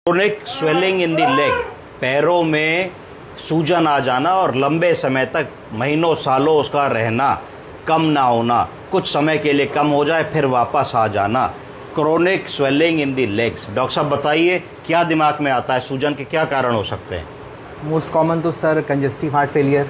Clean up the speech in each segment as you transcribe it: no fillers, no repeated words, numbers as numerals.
Chronic swelling in the leg, पैरों में सूजन आ जाना और लंबे समय तक महीनों सालों उसका रहना, कम ना होना, कुछ समय के लिए कम हो जाए फिर वापस आ जाना। Chronic swelling in the legs. Doctor साहब बताइए क्या दिमाग में आता है, सूजन के क्या कारण हो सकते हैं? मोस्ट कॉमन तो सर कंजेस्टिव हार्ट फेलियर।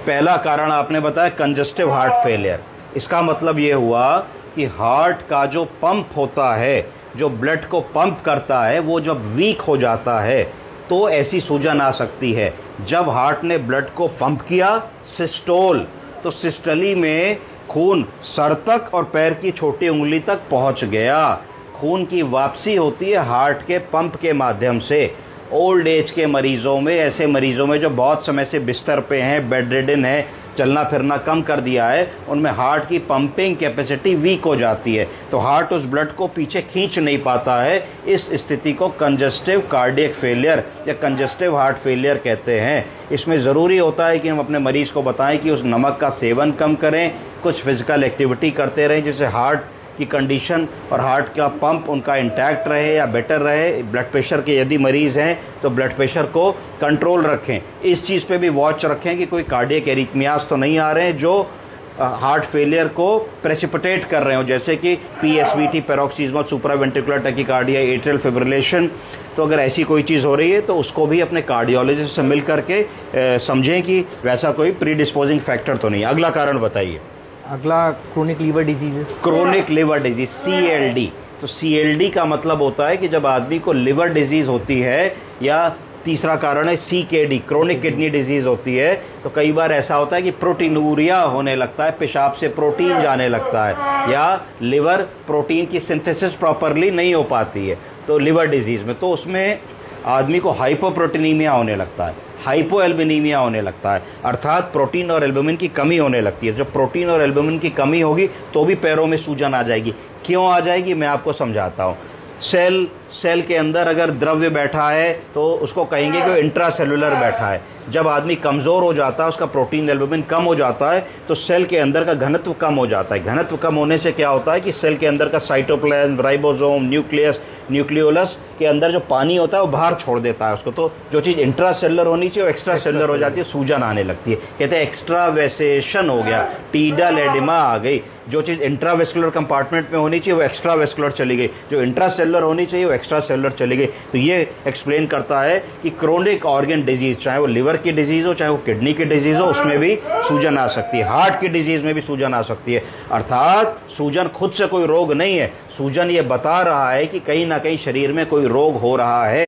पहला कारण आपने बताया कंजेस्टिव हार्ट फेलियर। इसका मतलब ये हुआ कि हार्ट का जो पंप होता है, जो ब्लड को पंप करता है, वो जब वीक हो जाता है तो ऐसी सूजन आ सकती है। जब हार्ट ने ब्लड को पंप किया सिस्टोल, तो सिस्टली में खून सर तक और पैर की छोटी उंगली तक पहुंच गया। खून की वापसी होती है हार्ट के पंप के माध्यम से। ओल्ड एज के मरीजों में, ऐसे मरीजों में जो बहुत समय से बिस्तर पे हैं, बेड रिडन है, चलना फिरना कम कर दिया है, उनमें हार्ट की पंपिंग कैपेसिटी वीक हो जाती है, तो हार्ट उस ब्लड को पीछे खींच नहीं पाता है। इस स्थिति को कंजेस्टिव कार्डियक फेलियर या कंजेस्टिव हार्ट फेलियर कहते हैं। इसमें ज़रूरी होता है कि हम अपने मरीज़ को बताएं कि उस नमक का सेवन कम करें, कुछ फिजिकल एक्टिविटी करते रहें जिससे हार्ट की कंडीशन और हार्ट का पंप उनका इंटैक्ट रहे या बेटर रहे। ब्लड प्रेशर के यदि मरीज़ हैं तो ब्लड प्रेशर को कंट्रोल रखें। इस चीज़ पे भी वॉच रखें कि कोई कार्डियक एरिथमियास तो नहीं आ रहे हैं जो हार्ट फेलियर को प्रेसिपिटेट कर रहे हो, जैसे कि PSVT, paroxysmal supraventricular tachycardia, atrial fibrillation. तो अगर ऐसी कोई चीज़ हो रही है तो उसको भी अपने कार्डियोलॉजिस्ट से मिल करके समझें कि वैसा कोई प्रीडिस्पोजिंग फैक्टर तो नहीं। अगला कारण बताइए। अगला chronic liver diseases. Chronic liver disease, CLD। तो CLD का मतलब होता है कि जब आदमी को लिवर डिजीज होती है, या तीसरा कारण है CKD, क्रोनिक किडनी डिजीज होती है, तो कई बार ऐसा होता है कि प्रोटीनूरिया होने लगता है, पेशाब से प्रोटीन जाने लगता है, या लिवर प्रोटीन की सिंथेसिस प्रॉपरली नहीं हो पाती है तो लिवर डिजीज में, तो उसमें आदमी को हाइपोप्रोटीनीमिया होने लगता है, हाइपोएल्बुमिनिया होने लगता है, अर्थात प्रोटीन और एल्बुमिन की कमी होने लगती है। जब प्रोटीन और एल्बुमिन की कमी होगी तो भी पैरों में सूजन आ जाएगी। क्यों आ जाएगी मैं आपको समझाता हूँ। सेल के अंदर अगर द्रव्य बैठा है तो उसको कहेंगे कि वो इंट्रासेलुलर बैठा है। जब आदमी कमज़ोर हो जाता है, उसका प्रोटीन एल्बुमिन कम हो जाता है, तो सेल के अंदर का घनत्व कम हो जाता है। घनत्व कम होने से क्या होता है कि सेल के अंदर का साइटोप्लाज्म, राइबोसोम, न्यूक्लियस, न्यूक्लियोलस के अंदर जो पानी होता है वो बाहर छोड़ देता है उसको। तो जो चीज़ इंट्रासेलुलर होनी चाहिए वो एक्स्ट्रा सेलुलर हो जाती है, सूजन आने लगती है। कहते हैं एक्स्ट्रावेसेशन हो गया, टीडल एडिमा आ गई। जो चीज़ इंट्रावेस्कुलर कंपार्टमेंट में होनी चाहिए वो एक्स्ट्रावेस्कुलर चली गई, जो इंट्रासेलुलर होनी चाहिए वो एक्स्ट्रा सेलुलर चली गई। तो ये एक्सप्लेन करता है कि क्रोनिक ऑर्गन डिजीज, चाहे वो लिवर की डिजीज़ हो, चाहे वो किडनी की डिजीज़ हो, उसमें भी सूजन आ सकती है। हार्ट की डिजीज़ में भी सूजन आ सकती है। अर्थात सूजन खुद से कोई रोग नहीं है, सूजन ये बता रहा है कि कहीं ना कहीं शरीर में कोई रोग हो रहा है।